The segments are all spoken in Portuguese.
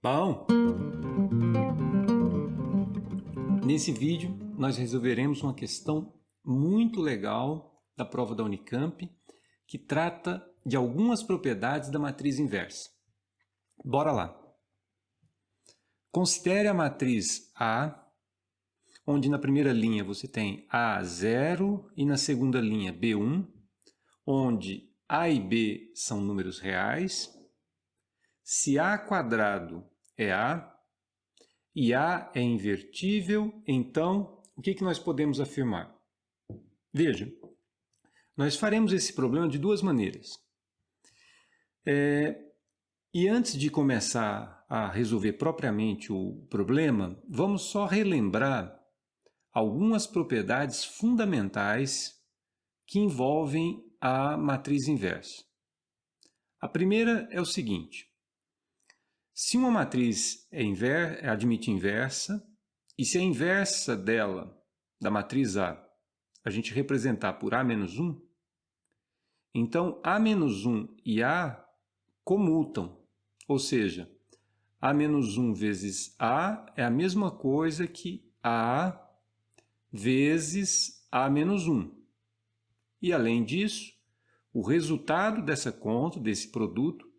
Bom, nesse vídeo nós resolveremos uma questão muito legal da prova da Unicamp que trata de algumas propriedades da matriz inversa. Bora lá! Considere a matriz A, onde na primeira linha você tem A0 e na segunda linha B1, onde A e B são números reais. Se A quadrado é A e A é invertível, então o que nós podemos afirmar? Veja, nós faremos esse problema de duas maneiras. E antes de começar a resolver propriamente o problema, vamos só relembrar algumas propriedades fundamentais que envolvem a matriz inversa. A primeira é o seguinte: se uma matriz admite inversa, e se a inversa dela, da matriz A, a gente representar por A menos 1, então A menos 1 e A comutam, ou seja, A menos 1 vezes A é a mesma coisa que A vezes A menos 1. E além disso, o resultado dessa conta, desse produto,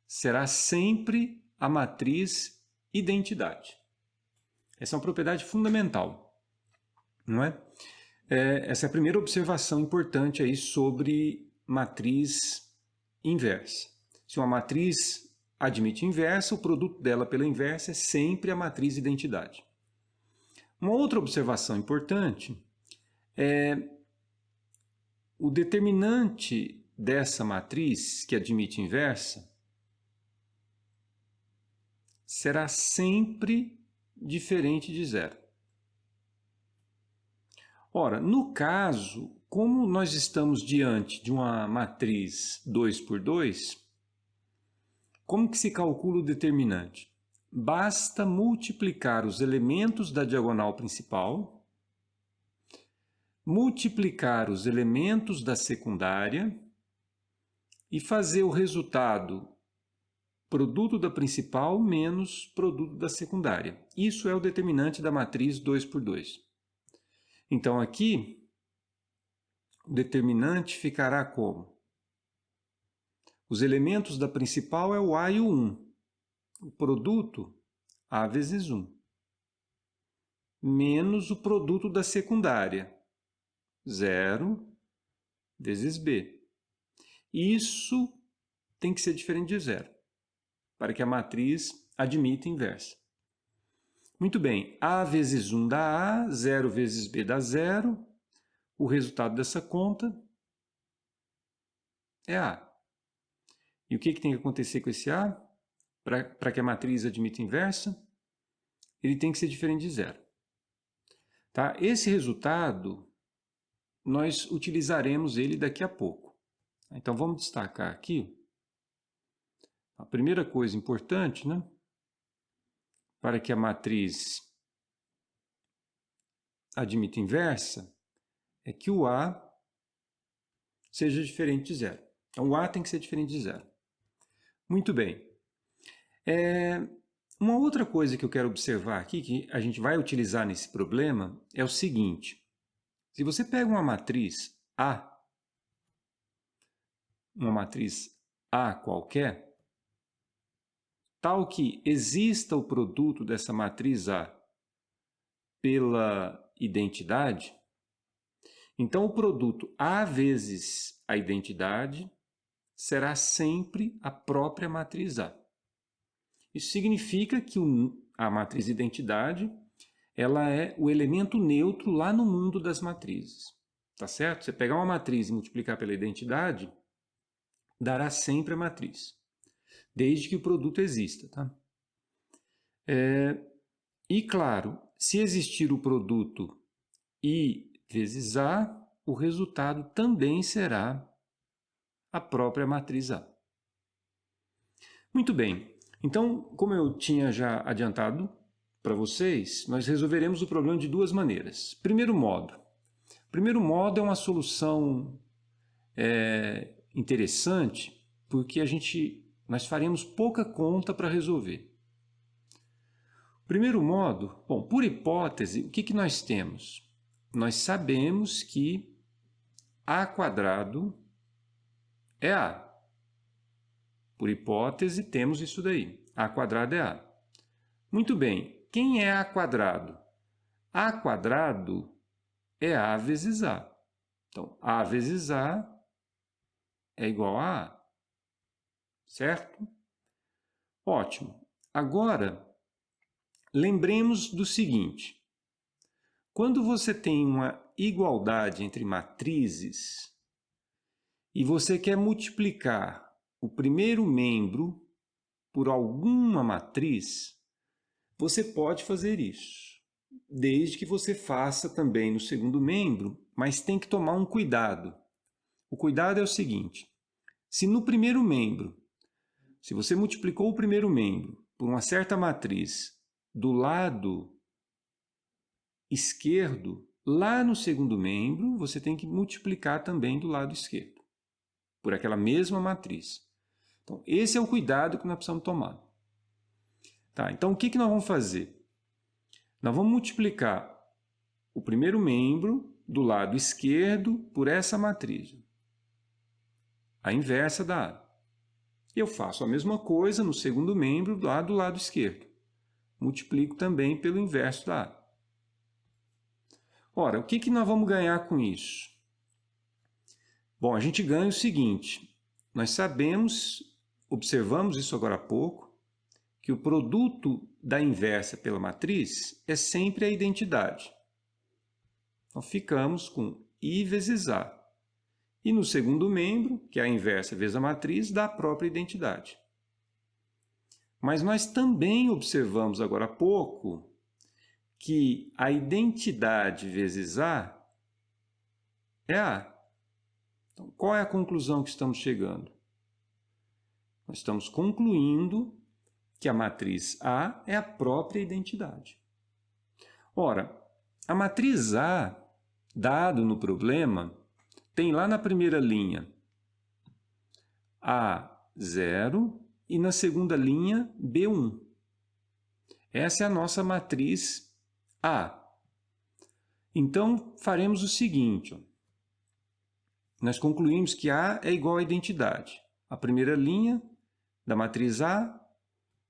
será sempre a matriz identidade. Essa é uma propriedade fundamental, não é? Essa é a primeira observação importante aí sobre matriz inversa. Se uma matriz admite inversa, o produto dela pela inversa é sempre a matriz identidade. Uma outra observação importante é o determinante dessa matriz que admite inversa será sempre diferente de zero. Ora, no caso, como nós estamos diante de uma matriz 2 por 2, como que se calcula o determinante? Basta multiplicar os elementos da diagonal principal, multiplicar os elementos da secundária e fazer o resultado produto da principal menos produto da secundária. Isso é o determinante da matriz 2 por 2. Então aqui, o determinante ficará como? Os elementos da principal é o A e o 1. O produto, A vezes 1. Menos o produto da secundária, 0 vezes B. Isso tem que ser diferente de zero, para que a matriz admita inversa. Muito bem, A vezes 1 dá A, 0 vezes B dá 0. O resultado dessa conta é A. E o que tem que acontecer com esse A? Para que a matriz admita inversa, ele tem que ser diferente de zero. Tá? Esse resultado, nós utilizaremos ele daqui a pouco. Então, vamos destacar aqui a primeira coisa importante, né? Para que a matriz admita inversa, é que o A seja diferente de zero. Então, o A tem que ser diferente de zero. Muito bem. Uma outra coisa que eu quero observar aqui, que a gente vai utilizar nesse problema, é o seguinte. Se você pega uma matriz A qualquer, tal que exista o produto dessa matriz A pela identidade, então o produto A vezes a identidade será sempre a própria matriz A. Isso significa que a matriz identidade ela é o elemento neutro lá no mundo das matrizes. Tá certo? Você pegar uma matriz e multiplicar pela identidade, dará sempre a matriz, desde que o produto exista. Tá? E claro, se existir o produto I vezes A, o resultado também será a própria matriz A. Muito bem, então, como eu tinha já adiantado para vocês, nós resolveremos o problema de duas maneiras. Primeiro modo é uma solução interessante, porque nós faremos pouca conta para resolver. Primeiro modo, bom, por hipótese, o que nós temos? Nós sabemos que A quadrado é A. Por hipótese, temos isso daí. A quadrado é A. Muito bem, quem é A quadrado? A quadrado é A vezes A. Então, A vezes A é igual a A. Certo? Ótimo. Agora, lembremos do seguinte. Quando você tem uma igualdade entre matrizes e você quer multiplicar o primeiro membro por alguma matriz, você pode fazer isso, desde que você faça também no segundo membro, mas tem que tomar um cuidado. O cuidado é o seguinte: se no primeiro membro, se você multiplicou o primeiro membro por uma certa matriz do lado esquerdo, lá no segundo membro, você tem que multiplicar também do lado esquerdo, por aquela mesma matriz. Então, esse é o cuidado que nós precisamos tomar. Tá, então, o que nós vamos fazer? Nós vamos multiplicar o primeiro membro do lado esquerdo por essa matriz, a inversa da A. Eu faço a mesma coisa no segundo membro lá do lado esquerdo. Multiplico também pelo inverso da A. Ora, o que nós vamos ganhar com isso? Bom, a gente ganha o seguinte: nós sabemos, observamos isso agora há pouco, que o produto da inversa pela matriz é sempre a identidade. Então, ficamos com I vezes A. E no segundo membro, que é a inversa vezes a matriz, dá a própria identidade. Mas nós também observamos agora há pouco que a identidade vezes A é A. Então, qual é a conclusão que estamos chegando? Nós estamos concluindo que a matriz A é a própria identidade. Ora, a matriz A, dado no problema, tem lá na primeira linha A0 e na segunda linha B1. Essa é a nossa matriz A. Então, faremos o seguinte. Nós concluímos que A é igual à identidade. A primeira linha da matriz A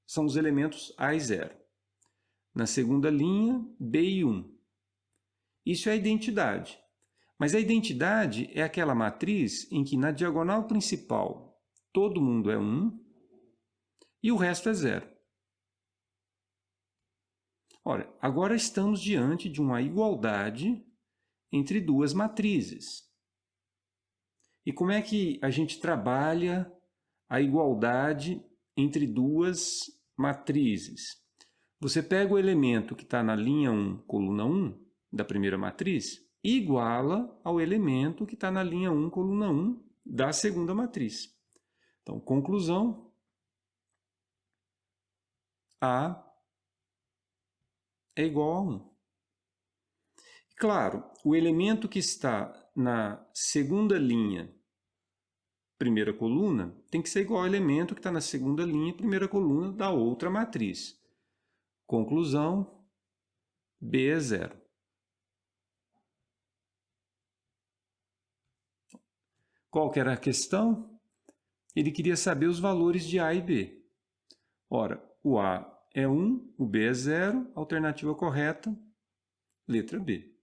são os elementos A e 0. Na segunda linha, B e 1. Isso é a identidade. Mas a identidade é aquela matriz em que na diagonal principal todo mundo é 1 e o resto é 0. Ora, agora estamos diante de uma igualdade entre duas matrizes. E como é que a gente trabalha a igualdade entre duas matrizes? Você pega o elemento que está na linha 1, coluna 1, da primeira matriz, e iguala ao elemento que está na linha 1, coluna 1, da segunda matriz. Então, conclusão, A é igual a 1. Claro, o elemento que está na segunda linha, primeira coluna, tem que ser igual ao elemento que está na segunda linha, primeira coluna da outra matriz. Conclusão, B é 0. Qual que era a questão? Ele queria saber os valores de A e B. Ora, o A é 1, o B é 0, alternativa correta, letra B.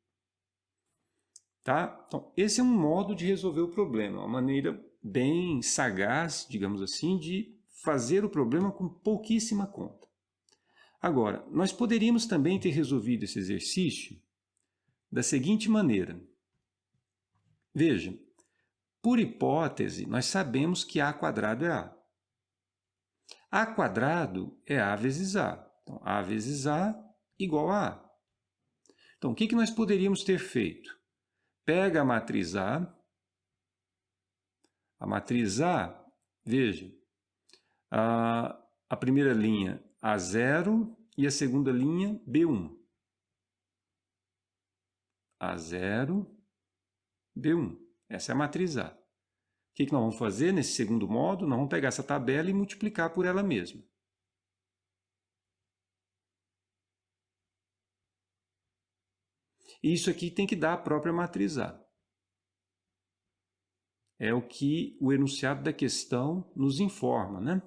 Tá? Então, esse é um modo de resolver o problema, uma maneira bem sagaz, digamos assim, de fazer o problema com pouquíssima conta. Agora, nós poderíamos também ter resolvido esse exercício da seguinte maneira. Veja, por hipótese, nós sabemos que A quadrado é A. A quadrado é A vezes A. Então, A vezes A igual a A. Então, o que nós poderíamos ter feito? Pega a matriz A. A matriz A, veja, a primeira linha A0 e a segunda linha B1. A0, B1. Essa é a matriz A. O que nós vamos fazer nesse segundo modo? Nós vamos pegar essa tabela e multiplicar por ela mesma. E isso aqui tem que dar a própria matriz A. É o que o enunciado da questão nos informa, né?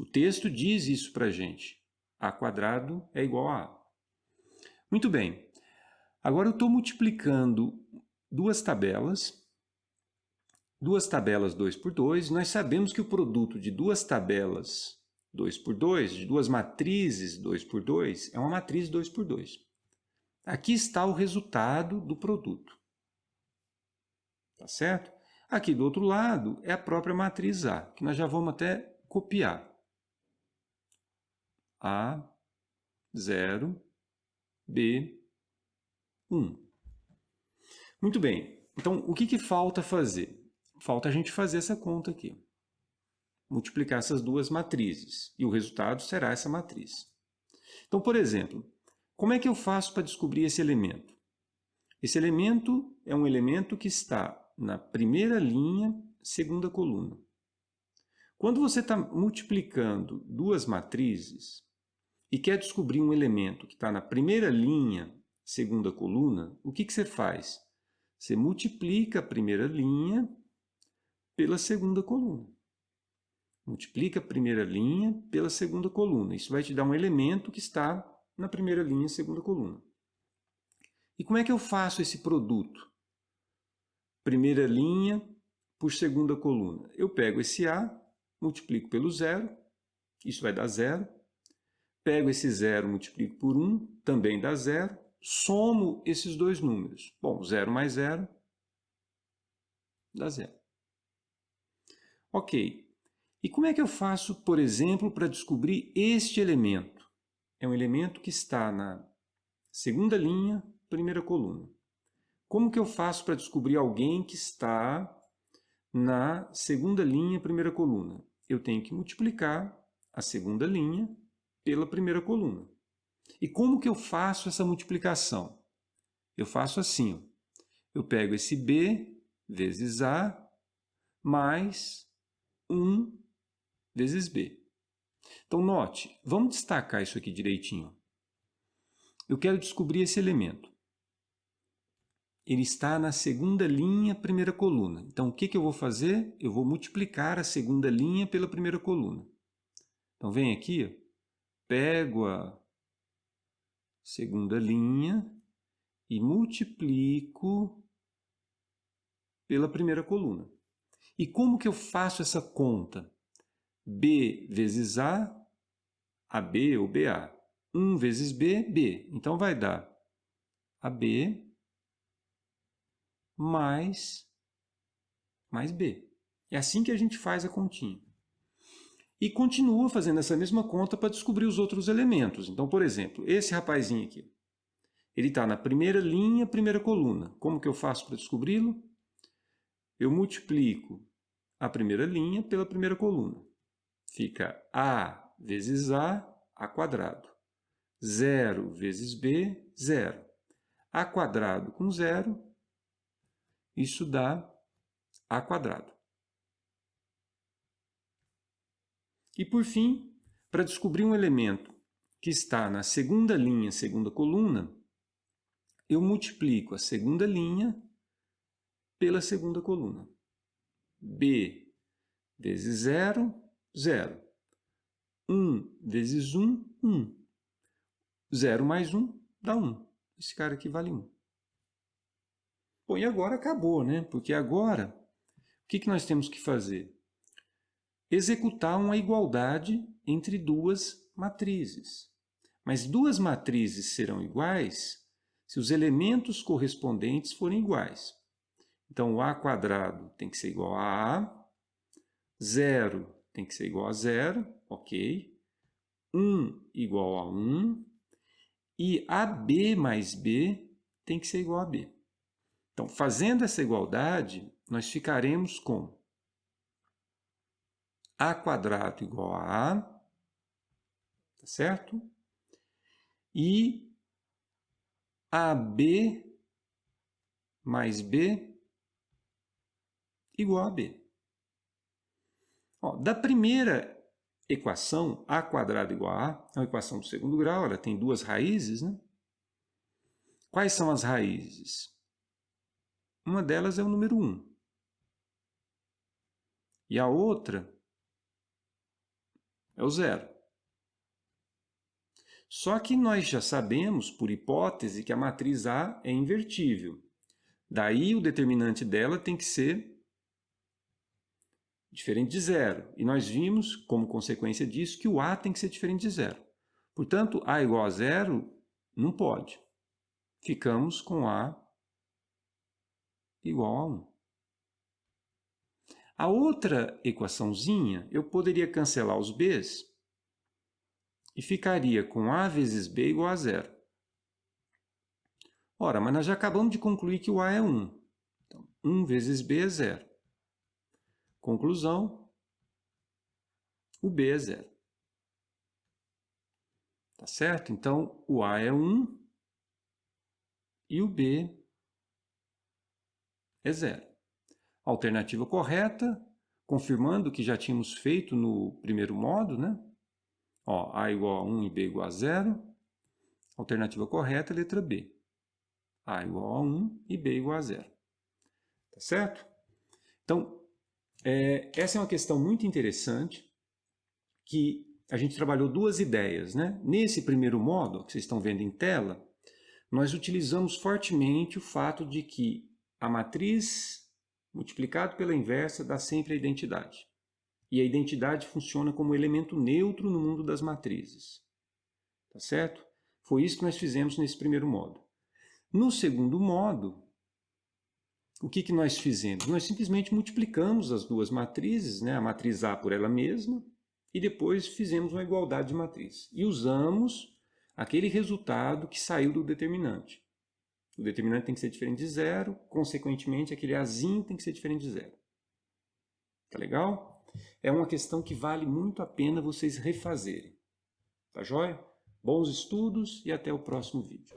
O texto diz isso para a gente. A² é igual a A. Muito bem. Agora eu estou multiplicando duas tabelas 2 por 2. Nós sabemos que o produto de duas tabelas 2 por 2, de duas matrizes 2 por 2, é uma matriz 2 por 2. Aqui está o resultado do produto. Tá certo? Aqui do outro lado é a própria matriz A, que nós já vamos até copiar. A0, B1. Muito bem. Então, o que falta fazer? Falta a gente fazer essa conta aqui. Multiplicar essas duas matrizes. E o resultado será essa matriz. Então, por exemplo, como é que eu faço para descobrir esse elemento? Esse elemento é um elemento que está na primeira linha, segunda coluna. Quando você está multiplicando duas matrizes e quer descobrir um elemento que está na primeira linha, segunda coluna, o que você faz? Você multiplica a primeira linha pela segunda coluna. Multiplica a primeira linha pela segunda coluna. Isso vai te dar um elemento que está na primeira linha, segunda coluna. E como é que eu faço esse produto? Primeira linha por segunda coluna. Eu pego esse A, multiplico pelo 0, isso vai dar 0. Pego esse 0, multiplico por 1, também dá 0. Somo esses dois números. Bom, 0 mais 0 dá 0. Ok. E como é que eu faço, por exemplo, para descobrir este elemento? É um elemento que está na segunda linha, primeira coluna. Como que eu faço para descobrir alguém que está na segunda linha, primeira coluna? Eu tenho que multiplicar a segunda linha pela primeira coluna. E como que eu faço essa multiplicação? Eu faço assim, ó. Eu pego esse B vezes A mais 1 vezes B. Então, note, vamos destacar isso aqui direitinho. Eu quero descobrir esse elemento. Ele está na segunda linha, primeira coluna. Então, o que eu vou fazer? Eu vou multiplicar a segunda linha pela primeira coluna. Então, vem aqui, ó, pego a segunda linha e multiplico pela primeira coluna. E como que eu faço essa conta? B vezes A, AB ou BA. 1 vezes B, B. Então, vai dar AB mais B. É assim que a gente faz a continha. E continua fazendo essa mesma conta para descobrir os outros elementos. Então, por exemplo, esse rapazinho aqui, ele está na primeira linha, primeira coluna. Como que eu faço para descobri-lo? Eu multiplico a primeira linha pela primeira coluna. Fica A vezes A². 0 vezes B, 0. A² com 0, isso dá A². E, por fim, para descobrir um elemento que está na segunda linha, segunda coluna, eu multiplico a segunda linha pela segunda coluna. B vezes 0, 0. 1 vezes 1, 1. 0 mais 1 dá 1. Esse cara aqui vale 1. Bom, e agora acabou, né? Porque agora, o que nós temos que fazer? Executar uma igualdade entre duas matrizes. Mas duas matrizes serão iguais se os elementos correspondentes forem iguais. Então, o A² tem que ser igual a A, 0 tem que ser igual a 0, ok? 1 igual a 1, e AB mais B tem que ser igual a B. Então, fazendo essa igualdade, nós ficaremos com A² igual a A, tá certo? E AB mais B igual a B. Ó, da primeira equação, A² igual a A, é uma equação do segundo grau, ela tem duas raízes, né? Quais são as raízes? Uma delas é o número 1. E a outra é o 0. Só que nós já sabemos, por hipótese, que a matriz A é invertível. Daí o determinante dela tem que ser diferente de 0. E nós vimos, como consequência disso, que o A tem que ser diferente de 0. Portanto, A igual a 0 não pode. Ficamos com A igual a 1. A outra equaçãozinha, eu poderia cancelar os B's e ficaria com A vezes B igual a 0. Ora, mas nós já acabamos de concluir que o A é 1. Então, 1 vezes B é 0. Conclusão, o B é 0. Tá certo? Então, o A é 1 e o B é 0. Alternativa correta, confirmando o que já tínhamos feito no primeiro modo, né? Ó, A igual a 1 e B igual a 0. Alternativa correta, letra B. A igual a 1 e B igual a 0. Tá certo? Então, essa é uma questão muito interessante, que a gente trabalhou duas ideias, né? Nesse primeiro modo, que vocês estão vendo em tela, nós utilizamos fortemente o fato de que a matriz multiplicado pela inversa dá sempre a identidade. E a identidade funciona como elemento neutro no mundo das matrizes. Tá certo? Foi isso que nós fizemos nesse primeiro modo. No segundo modo, o que nós fizemos? Nós simplesmente multiplicamos as duas matrizes, né? A matriz A por ela mesma, e depois fizemos uma igualdade de matriz. E usamos aquele resultado que saiu do determinante. O determinante tem que ser diferente de 0, consequentemente, aquele Azinho tem que ser diferente de 0. Tá legal? É uma questão que vale muito a pena vocês refazerem. Tá joia? Bons estudos e até o próximo vídeo.